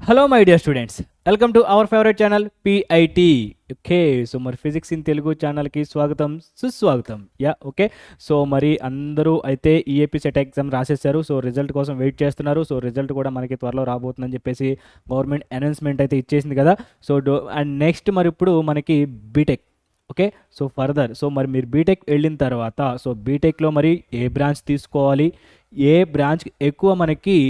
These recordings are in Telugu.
Hello my dear students, welcome to our favourite channel PIT. Okay, so మరి ఫిజిక్స్ ఇన్ తెలుగు ఛానల్కి స్వాగతం సుస్వాగతం. ఓకే, సో మరి అందరూ అయితే ఈఏపీ సెట్ ఎగ్జామ్ రాసేసారు. సో రిజల్ట్ కోసం వెయిట్ చేస్తున్నారు. సో రిజల్ట్ కూడా మనకి త్వరలో రాబోతుందని చెప్పేసి గవర్నమెంట్ అనౌన్స్మెంట్ అయితే ఇచ్చేసింది కదా. సో అండ్ నెక్స్ట్ మరి ఇప్పుడు మనకి బీటెక్. ఓకే, సో ఫర్దర్ మరి మీరు బీటెక్ వెళ్ళిన తర్వాత సో బీటెక్లో మరి ఏ బ్రాంచ్ తీసుకోవాలి, ఏ బ్రాంచ్ ఎక్కువ మనకి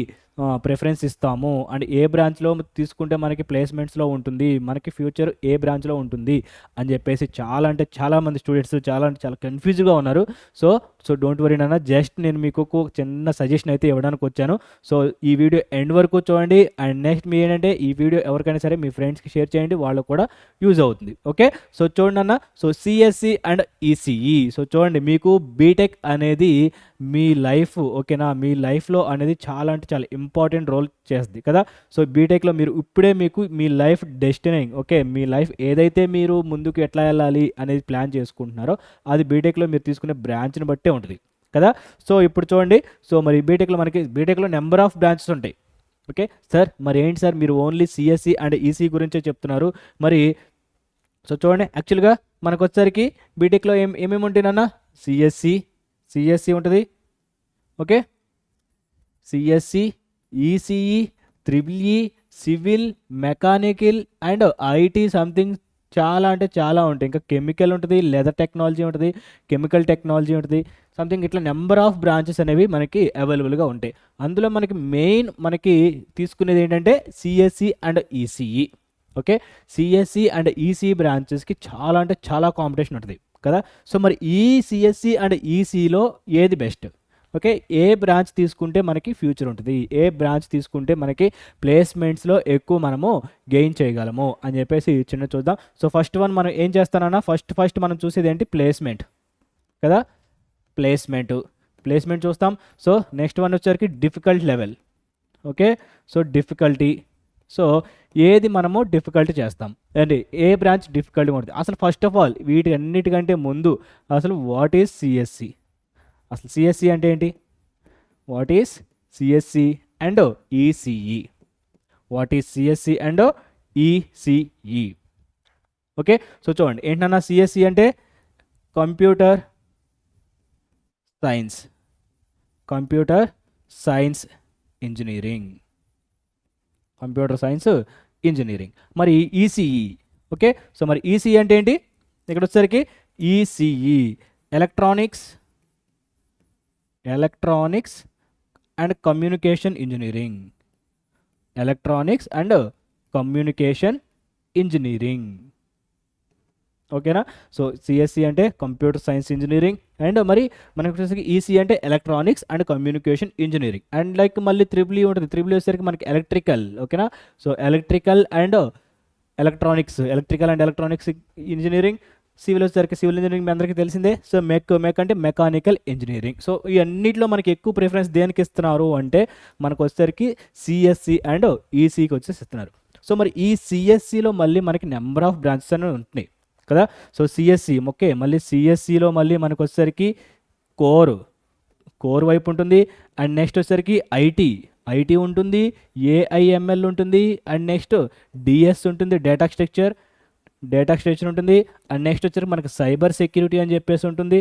ప్రిఫరెన్స్ ఇస్తాము అండ్ ఏ బ్రాంచ్లో తీసుకుంటే మనకి ప్లేస్మెంట్స్లో ఉంటుంది, మనకి ఫ్యూచర్ ఏ బ్రాంచ్లో ఉంటుంది అని చెప్పేసి చాలా మంది స్టూడెంట్స్ చాలా కన్ఫ్యూజ్గా ఉన్నారు. సో డోంట్ వరీ నాన్న, జస్ట్ నేను మీకు ఒక చిన్న సజెషన్ అయితే ఇవ్వడానికి వచ్చాను. సో ఈ వీడియో ఎండ్ వరకు చూడండి. అండ్ నెక్స్ట్ మీ ఏంటంటే ఈ వీడియో ఎవరికైనా సరే మీ ఫ్రెండ్స్కి షేర్ చేయండి, వాళ్ళకు కూడా యూజ్ అవుతుంది. ఓకే, సో చూడండి అన్న, so CSC and ECE. So చూడండి, మీకు బీటెక్ అనేది మీ లైఫ్, ఓకేనా, మీ లైఫ్లో అనేది చాలా ఇంపార్టెంట్ రోల్ చేస్తుంది కదా. సో బీటెక్లో మీరు ఇప్పుడే మీకు మీ లైఫ్ డెస్టినీ, ఓకే, మీ లైఫ్ ఏదైతే మీరు ముందుకు ఎట్లా వెళ్ళాలి అనేది ప్లాన్ చేసుకుంటున్నారో అది బీటెక్లో మీరు తీసుకునే బ్రాంచ్ని బట్టే ఉంటుంది కదా. సో ఇప్పుడు చూడండి, సో మరి బీటెక్లో నెంబర్ ఆఫ్ బ్రాంచెస్ ఉంటాయి. ఓకే సార్, మరి ఏంటి సార్ మీరు ఓన్లీ సిఎస్సి అండ్ ఈసీ గురించే చెప్తున్నారు మరి. సో చూడండి, యాక్చువల్గా మనకు వచ్చేసరికి బీటెక్లో ఏమేమి ఉంటాయినన్న, సిఎస్సి ఉంటుంది. Okay, CSC, ECE, triple civil, mechanical and IT something చాలా ఉంటాయి. ఇంకా కెమికల్ ఉంటుంది, లెదర్ టెక్నాలజీ ఉంటుంది, కెమికల్ టెక్నాలజీ ఉంటుంది, సంథింగ్ ఇట్లా నెంబర్ ఆఫ్ బ్రాంచెస్ అనేవి మనకి అవైలబుల్గా ఉంటాయి. అందులో మనకి తీసుకునేది ఏంటంటే CSC and ECE. Okay, CSC and EC బ్రాంచెస్కి చాలా కాంపిటీషన్ ఉంటుంది కదా. సో మరి ఈ సిఎస్సి అండ్ ఈసీలో ఏది బెస్ట్? ఓకే, ఏ బ్రాంచ్ తీసుకుంటే మనకి ఫ్యూచర్ ఉంటుంది, ఏ బ్రాంచ్ తీసుకుంటే మనకి ప్లేస్మెంట్స్లో ఎక్కువ మనము గెయిన్ చేయగలము అని చెప్పేసి చూద్దాం. సో ఫస్ట్ వన్ మనం ఏం చేస్తానన్నా, ఫస్ట్ మనం చూసేది ఏంటి, ప్లేస్మెంట్ కదా. ప్లేస్మెంట్ చూస్తాం. సో నెక్స్ట్ వన్ వచ్చేసరికి difficult level. Okay, so difficulty. So ఏది మనము డిఫికల్టీ చేస్తాం అంటే ఏ బ్రాంచ్ డిఫికల్ట్గా ఉంటుంది. అసలు ఫస్ట్ ఆఫ్ ఆల్ వీటి అన్నిటికంటే ముందు అసలు వాట్ ఈజ్ సిఎస్సి, అసలు సిఎస్సి అంటే ఏంటి, what is CSC and ECE, what is CSC and ECE. Okay, so చూడండి ఏంటన్నా, సిఎస్సి అంటే కంప్యూటర్ సైన్స్ ఇంజనీరింగ్, మరి ఈసీఈ. ఓకే, సో మరి ఈసీఈ అంటే ఏంటి, ఇక్కడ వచ్చేసరికి ECE electronics and communication engineering. ఓకేనా, సో సిఎస్సి అంటే కంప్యూటర్ సైన్స్ ఇంజనీరింగ్ అండ్ మరి మనకి వచ్చేసరికి ఈసీ అంటే electronics and communication engineering. And like మళ్ళీ ట్రిపుల్ ఉంటుంది, ట్రిపుల్ వచ్చేసరికి మనకి ఎలక్ట్రికల్. ఓకేనా, so electrical and electronics engineering. Civil వచ్చేసరికి సివిల్ ఇంజనీరింగ్ మీ అందరికీ తెలిసిందే. సో మెక్ అంటే మెకానికల్ ఇంజనీరింగ్. సో ఈ అన్నింటిలో మనకి ఎక్కువ ప్రిఫరెన్స్ దేనికి ఇస్తున్నారు అంటే మనకు వచ్చేసరికి సిఎస్సి అండ్ ఈసీకి వచ్చేసి ఇస్తున్నారు. సో మరి ఈ సిఎస్సిలో మళ్ళీ మనకి నెంబర్ ఆఫ్ బ్రాంచెస్ అనేవి ఉంటున్నాయి కదా. సో సిఎస్సి, ఓకే, మళ్ళీ సిఎస్సిలో మళ్ళీ మనకు వచ్చేసరికి కోర్ వైపు ఉంటుంది. అండ్ నెక్స్ట్ వచ్చేసరికి ఐటీ ఉంటుంది, ఏఐఎంఎల్ ఉంటుంది, అండ్ నెక్స్ట్ డిఎస్ ఉంటుంది, డేటా స్ట్రక్చర్ ఉంటుంది. అండ్ నెక్స్ట్ వచ్చేసరికి మనకి సైబర్ సెక్యూరిటీ అని చెప్పేసి ఉంటుంది,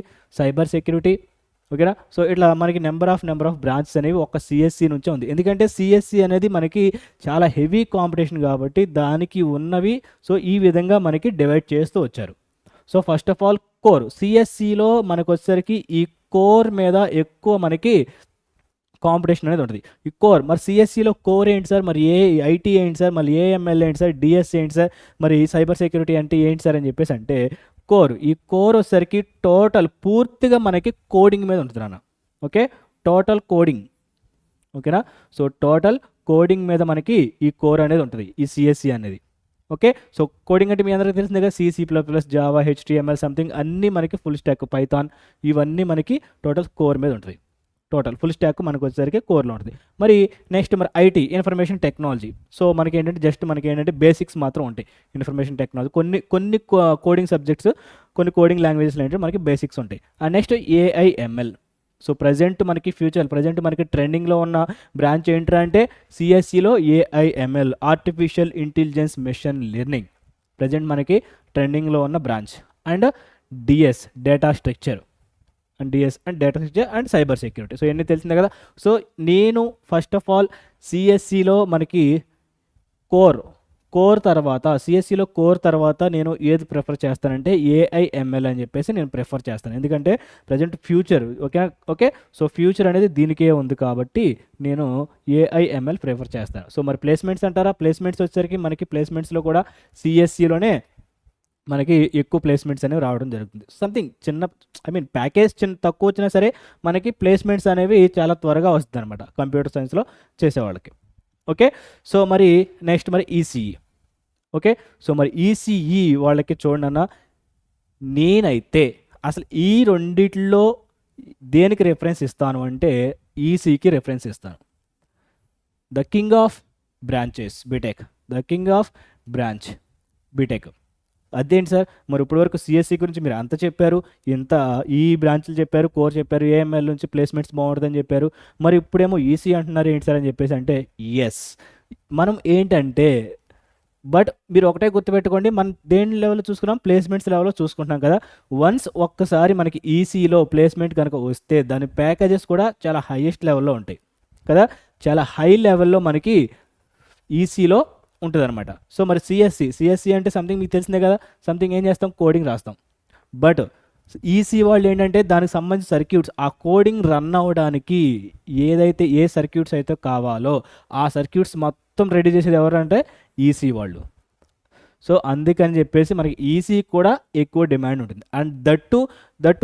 ఓకేనా. సో ఇట్లా మనకి నెంబర్ ఆఫ్ బ్రాంచెస్ అనేవి ఒక సిఎస్సి నుంచే ఉంది. ఎందుకంటే సిఎస్సి అనేది మనకి చాలా హెవీ కాంపిటీషన్ కాబట్టి దానికి ఉన్నవి సో ఈ విధంగా మనకి డివైడ్ చేస్తూ వచ్చారు. So first of all core, సిఎస్సిలో మనకు వచ్చేసరికి ఈ కోర్ మీద ఎక్కువ మనకి కాంపిటీషన్ అనేది ఉంటుంది. ఈ కోర్, మరి సిఎస్సిలో కోర్ ఏంటి సార్, మరి ఐటీ ఏంటి సార్, మరి ఏఎంఎల్ ఏంటి సార్, డిఎస్ ఏంటి సార్, మరి సైబర్ సెక్యూరిటీ అంటే ఏంటి సార్ అని చెప్పేసి అంటే ఈ కోర్ వచ్చేసరికి టోటల్ పూర్తిగా మనకి కోడింగ్ మీద ఉంటుంది నాన్న. Okay, total coding. ఓకేనా, సో టోటల్ కోడింగ్ మీద మనకి ఈ కోర్ అనేది ఉంటుంది, ఈ సిఎస్సి అనేది. ఓకే, సో కోడింగ్ అంటే మీ అందరికీ తెలిసిందే కదా, C++, జావా, HTML సంథింగ్ అన్నీ మనకి ఫుల్ స్టాక్, పైథాన్ ఇవన్నీ మనకి టోటల్ కోర్ మీద ఉంటుంది. టోటల్ ఫుల్ స్టాక్ మనకు వచ్చేసరికి కోర్లో ఉంటుంది. మరి నెక్స్ట్ మరి ఐటీ, ఇన్ఫర్మేషన్ టెక్నాలజీ. సో మనకి ఏంటంటే బేసిక్స్ మాత్రం ఉంటాయి ఇన్ఫర్మేషన్ టెక్నాలజీ. కొన్ని కోడింగ్ సబ్జెక్ట్స్, కొన్ని కోడింగ్ లాంగ్వేజెస్లో ఏంటంటే మనకి బేసిక్స్ ఉంటాయి. And next AIML. So present మనకి ట్రెండింగ్లో ఉన్న బ్రాంచ్ ఏంట్రా అంటే సిఎస్సిలో AIML, artificial intelligence machine learning present మనకి ట్రెండింగ్లో ఉన్న branch. And DS data structure and cyber security. So ఇవన్నీ తెలిసిందే కదా. సో నేను ఫస్ట్ ఆఫ్ ఆల్ సిఎస్సిలో మనకి కోర్ తర్వాత సిఎస్సిలో కోర్ తర్వాత నేను ఏది ప్రిఫర్ చేస్తానంటే ఏఐఎంఎల్ అని చెప్పేసి నేను ప్రిఫర్ చేస్తాను. ఎందుకంటే present future okay so future అనేది దీనికే ఉంది కాబట్టి నేను ఏఐఎంఎల్ ప్రిఫర్ చేస్తాను. సో మరి ప్లేస్మెంట్స్ అంటారా, ప్లేస్మెంట్స్ వచ్చేసరికి మనకి ప్లేస్మెంట్స్లో కూడా సిఎస్సిలోనే మనకి ఎక్కువ ప్లేస్మెంట్స్ అనేవి రావడం జరుగుతుంది. సంథింగ్ ప్యాకేజ్ తక్కువ వచ్చినా సరే మనకి ప్లేస్మెంట్స్ అనేవి చాలా త్వరగా వస్తుంది అనమాట కంప్యూటర్ సైన్స్లో చేసేవాళ్ళకి. ఓకే సో మరి నెక్స్ట్ మరి ఈసీఈ. ఓకే సో మరి ఈసీఈ వాళ్ళకి చూడండి అన్న, నేనైతే అసలు ఈ రెండిట్లో దేనికి రెఫరెన్స్ ఇస్తాను అంటే ఈసీకి రెఫరెన్స్ ఇస్తాను. The king of branches BTech, BTech. అదేంటి సార్ మరి ఇప్పటివరకు సిఎస్సి గురించి మీరు అంత చెప్పారు, ఇంత ఈ బ్రాంచ్లు చెప్పారు, కోర్ చెప్పారు, ఏఎంఎల్ నుంచి ప్లేస్మెంట్స్ బాగుంటుందని చెప్పారు, మరి ఇప్పుడేమో ఈసీ అంటున్నారు ఏంటి సార్ అని చెప్పేసి అంటే ఎస్ మనం ఏంటంటే బట్ మీరు ఒకటే గుర్తుపెట్టుకోండి, మనం దేని లెవెల్లో చూసుకున్నాం, ప్లేస్మెంట్స్ లెవెల్లో చూసుకుంటున్నాం కదా. వన్స్ ఒక్కసారి మనకి ఈసీలో ప్లేస్మెంట్ కనుక వస్తే దాని ప్యాకేజెస్ కూడా చాలా హైయెస్ట్ లెవెల్లో ఉంటాయి కదా, చాలా హై లెవెల్లో మనకి ఈసీలో ఉంటుంది అనమాట. సో మరి సిఎస్సి అంటే సంథింగ్ మీకు తెలిసిందే కదా, సంథింగ్ ఏం చేస్తాం, కోడింగ్ రాస్తాం. బట్ ఈసీ వాళ్ళు ఏంటంటే దానికి సంబంధించిన సర్క్యూట్స్, ఆ కోడింగ్ రన్ అవ్వడానికి ఏ సర్క్యూట్స్ అయితే కావాలో ఆ సర్క్యూట్స్ మొత్తం రెడీ చేసేది ఎవరంటే ఈసీ వాళ్ళు. సో అందుకని చెప్పేసి మనకి ఈసీ కూడా ఎక్కువ డిమాండ్ ఉంటుంది. అండ్ దట్టు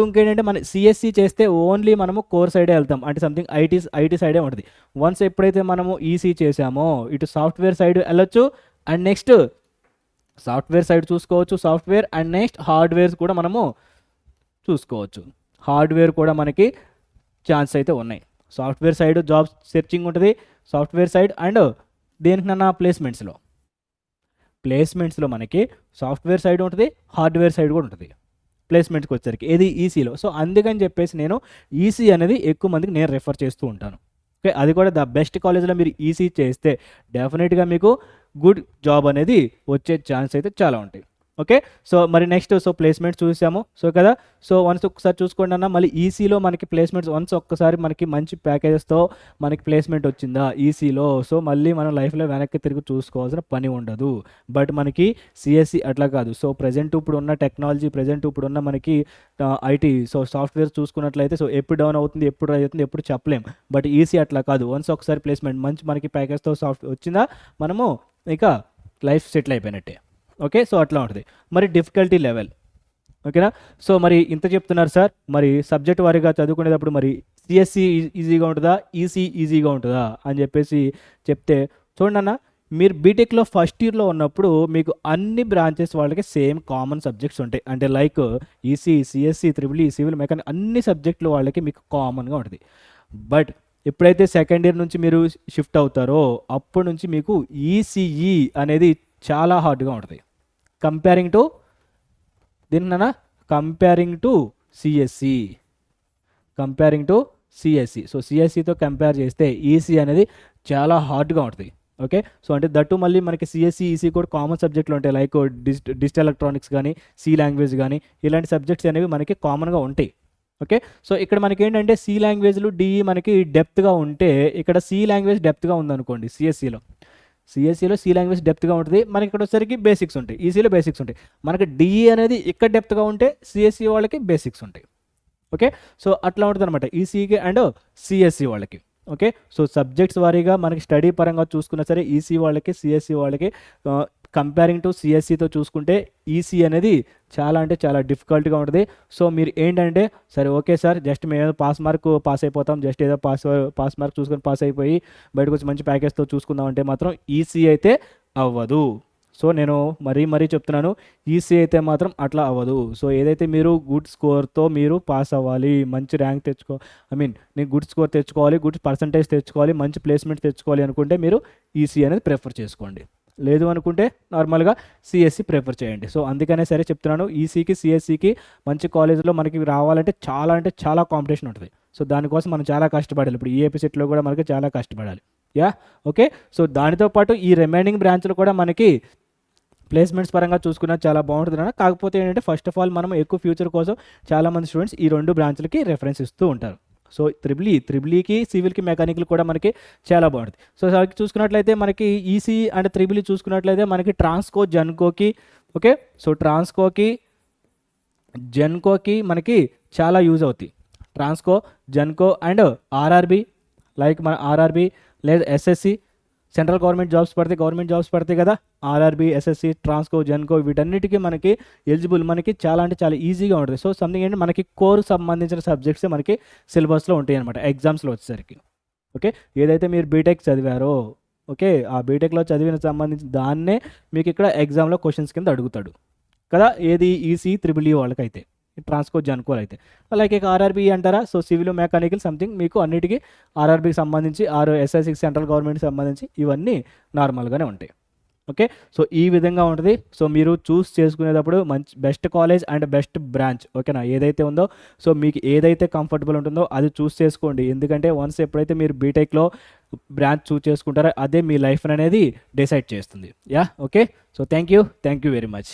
ఇంకేంటంటే మన సిఎస్సి చేస్తే ఓన్లీ మనము కోర్ సైడే వెళ్తాం, అంటే సంథింగ్ ఐటీ సైడే ఉంటుంది. వన్స్ ఎప్పుడైతే మనము ఈసీ చేసామో ఇటు సాఫ్ట్వేర్ సైడ్ వెళ్ళొచ్చు, అండ్ నెక్స్ట్ సాఫ్ట్వేర్ సైడ్ చూసుకోవచ్చు, సాఫ్ట్వేర్ అండ్ నెక్స్ట్ హార్డ్వేర్స్ కూడా మనము చూసుకోవచ్చు. హార్డ్వేర్ కూడా మనకి ఛాన్స్ అయితే ఉన్నాయి. సాఫ్ట్వేర్ సైడ్ జాబ్ సెర్చింగ్ ఉంటుంది, సాఫ్ట్వేర్ సైడ్ అండ్ దేనికన్నా ప్లేస్మెంట్స్లో మనకి సాఫ్ట్వేర్ సైడ్ ఉంటుంది, హార్డ్వేర్ సైడ్ కూడా ఉంటుంది ప్లేస్మెంట్స్కి వచ్చేసరికి, ఏది ఈసీలో. సో అందుకని చెప్పేసి నేను ఈసీ అనేది ఎక్కువ మందికి నేను రెఫర్ చేస్తూ ఉంటాను. ఓకే అది కూడా ద బెస్ట్ కాలేజ్లో మీరు ఈసీ చేస్తే డెఫినెట్గా మీకు గుడ్ జాబ్ అనేది వచ్చే ఛాన్స్ అయితే చాలా ఉంటాయి. ఓకే సో మరి నెక్స్ట్ సో ప్లేస్మెంట్స్ చూసాము సో కదా. సో వన్స్ ఒక్కసారి చూసుకోండి అన్న, మళ్ళీ ఈసీలో మనకి ప్లేస్మెంట్స్ వన్స్ ఒక్కసారి మనకి మంచి ప్యాకేజెస్తో మనకి ప్లేస్మెంట్ వచ్చిందా ఈసీలో, సో మళ్ళీ మనం లైఫ్లో వెనక్కి తిరిగి చూసుకోవాల్సిన పని ఉండదు. బట్ మనకి సిఎస్సి అట్లా కాదు. సో ప్రజెంట్ ఇప్పుడు ఉన్న టెక్నాలజీ, ప్రజెంట్ ఇప్పుడు ఉన్న మనకి ఐటీ, సో సాఫ్ట్వేర్ చూసుకున్నట్లయితే సో ఎప్పుడు డౌన్ అవుతుంది, ఎప్పుడు రైజ్ అవుతుంది, ఎప్పుడు చెప్పలేం. బట్ ఈసీ అట్లా కాదు, వన్స్ ఒకసారి ప్లేస్మెంట్ మంచి మనకి ప్యాకేజ్తో వచ్చిందా మనము ఇక లైఫ్ సెటిల్ అయిపోయినట్టే. ఓకే సో అట్లా ఉంటుంది. మరి డిఫికల్టీ లెవెల్ ఓకేనా. సో మరి ఇంత చెప్తున్నారు సార్, మరి సబ్జెక్ట్ వారీగా చదువుకునేటప్పుడు మరి సిఎస్సి ఈజీగా ఉంటుందా, ఈసీ ఈజీగా ఉంటుందా అని చెప్పేసి చెప్తే చూడండి అన్న, మీరు బీటెక్లో ఫస్ట్ ఇయర్లో ఉన్నప్పుడు మీకు అన్ని బ్రాంచెస్ వాళ్ళకి సేమ్ కామన్ సబ్జెక్ట్స్ ఉంటాయి. అంటే like EC, CSC, triple E, civil, mechanic అన్ని సబ్జెక్టులు వాళ్ళకి మీకు కామన్గా ఉంటుంది. బట్ ఎప్పుడైతే సెకండ్ ఇయర్ నుంచి మీరు షిఫ్ట్ అవుతారో అప్పటి నుంచి మీకు ఈసీఈ అనేది చాలా హార్డ్గా ఉంటుంది కంపేరింగ్ టు సిఎస్సి. సో సిఎస్సితో కంపేర్ చేస్తే ఈసీ అనేది చాలా హార్డ్గా ఉంటుంది. ఓకే సో అంటే దట్టు మళ్ళీ మనకి సిఎస్సి, ఈసీ కూడా కామన్ సబ్జెక్టులు ఉంటాయి, లైక్ డిజిటల్ ఎలక్ట్రానిక్స్ కానీ, సి లాంగ్వేజ్ కానీ, ఇలాంటి సబ్జెక్ట్స్ అనేవి మనకి కామన్గా ఉంటాయి. ఓకే సో ఇక్కడ మనకి ఏంటంటే సి లాంగ్వేజ్లు డిఈ మనకి డెప్త్గా ఉంటే, ఇక్కడ సి లాంగ్వేజ్ డెప్త్గా ఉందనుకోండి సిఎస్సిలో సి లాంగ్వేజ్ డెప్త్గా ఉంటుంది, మనకి ఇక్కడ వచ్చేసరికి బేసిక్స్ ఉంటాయి, ఈసీలో బేసిక్స్ ఉంటాయి. మనకి డిఈ అనేది ఇక్కడ డెప్త్గా ఉంటే సిఎస్సి వాళ్ళకి బేసిక్స్ ఉంటాయి. ఓకే సో అట్లా ఉంటుంది అనమాట ఈసీకి అండ్ సిఎస్సి వాళ్ళకి. ఓకే సో సబ్జెక్ట్స్ వారీగా మనకి స్టడీ పరంగా చూసుకున్నా సరే ఈసీ వాళ్ళకి, సిఎస్సి వాళ్ళకి కంపేరింగ్ టు సిఎస్సితో చూసుకుంటే ఈసీ అనేది చాలా అంటే చాలా డిఫికల్ట్గా ఉంటుంది. సో మీరు ఏంటంటే సరే ఓకే సార్ జస్ట్ మేము ఏదో పాస్ అయిపోతాం, జస్ట్ ఏదో పాస్ మార్క్ చూసుకొని పాస్ అయిపోయి బయటకు వచ్చి మంచి ప్యాకేజ్తో చూసుకుందాం అంటే మాత్రం ఈసీ అయితే అవ్వదు. సో నేను మరీ చెప్తున్నాను, ఈసీ అయితే మాత్రం అట్లా అవ్వదు. సో ఏదైతే మీరు గుడ్ స్కోర్తో మీరు పాస్ అవ్వాలి, మంచి ర్యాంక్ నేను గుడ్ స్కోర్ తెచ్చుకోవాలి, గుడ్ పర్సంటేజ్ తెచ్చుకోవాలి, మంచి ప్లేస్మెంట్ తెచ్చుకోవాలి అనుకుంటే మీరు ఈసీ అనేది ప్రిఫర్ చేసుకోండి. లేదు అనుకుంటే నార్మల్గా సిఎస్సి ప్రిఫర్ చేయండి. సో అందుకనే సరే చెప్తున్నాను, ఈసీకి సిఎస్సికి మంచి కాలేజీలో మనకి రావాలంటే చాలా అంటే చాలా కాంపిటీషన్ ఉంటుంది. సో దానికోసం మనం చాలా కష్టపడాలి. ఇప్పుడు ఈఏపీ సెట్లో కూడా మనకి చాలా కష్టపడాలి. Yeah okay. సో దానితో పాటు ఈ రిమైనింగ్ బ్రాంచ్లు కూడా మనకి ప్లేస్మెంట్స్ పరంగా చూసుకున్నా చాలా బాగుంటుంది అన్న. కాకపోతే ఏంటంటే ఫస్ట్ ఆఫ్ ఆల్ మనం ఎక్కువ ఫ్యూచర్ కోసం చాలామంది స్టూడెంట్స్ ఈ 2 బ్రాంచ్లకి రెఫరెన్స్ ఇస్తూ ఉంటారు. సో త్రిబుల్ఈకి సివిల్కి మెకానికల్ కూడా మనకి చాలా బాగుంటుంది. సో దానికి చూసుకున్నట్లయితే మనకి ఈసీ అండ్ త్రిబుల్ఈ చూసుకున్నట్లయితే మనకి ట్రాన్స్కో జెన్కోకి ఓకే. సో ట్రాన్స్కోకి జెన్కోకి మనకి చాలా యూజ్ అవుతాయి. Transco Genco and RRB like మన ఆర్ఆర్బి లేదా ఎస్ఎస్సి సెంట్రల్ గవర్నమెంట్ జాబ్స్ పడతాయి కదా. ఆర్ఆర్బి ఎస్ఎస్సి ట్రాన్స్కో జెన్కో వీటన్నిటికీ మనకి ఎలిజిబుల్ మనకి చాలా అంటే చాలా ఈజీగా ఉంటుంది. సో సంథింగ్ ఏంటి మనకి కోర్ సంబంధించిన సబ్జెక్ట్స్ మనకి సిలబస్లో ఉంటాయి అనమాట ఎగ్జామ్స్లో వచ్చేసరికి. ఓకే ఏదైతే మీరు బీటెక్ చదివారో ఓకే ఆ బీటెక్లో చదివిన సంబంధించిన దాన్నే మీకు ఇక్కడ ఎగ్జామ్లో క్వశ్చన్స్ కింద అడుగుతాడు కదా. ఏది ఈసీ త్రిబుల్ఈ వాళ్ళకైతే ట్రాన్స్కో జెన్కోలు అయితే లైక్ ఇక ఆర్ఆర్బీ అంటారా. సో సివిల్ మెకానికల్ సంథింగ్ మీకు అన్నిటికీ ఆర్ఆర్బీకి సంబంధించి ఎస్ఎస్సికి సెంట్రల్ గవర్నమెంట్కి సంబంధించి ఇవన్నీ నార్మల్గానే ఉంటాయి. ఓకే సో ఈ విధంగా ఉంటుంది. సో మీరు చూస్ చేసుకునేటప్పుడు మంచి best college and best branch ఓకేనా ఏదైతే ఉందో సో మీకు ఏదైతే కంఫర్టబుల్ ఉంటుందో అది చూస్ చేసుకోండి. ఎందుకంటే వన్స్ ఎప్పుడైతే మీరు బీటెక్లో బ్రాంచ్ చూస్ చేసుకుంటారో అదే మీ లైఫ్ అనేది డిసైడ్ చేస్తుంది. Yeah okay. So thank you very much.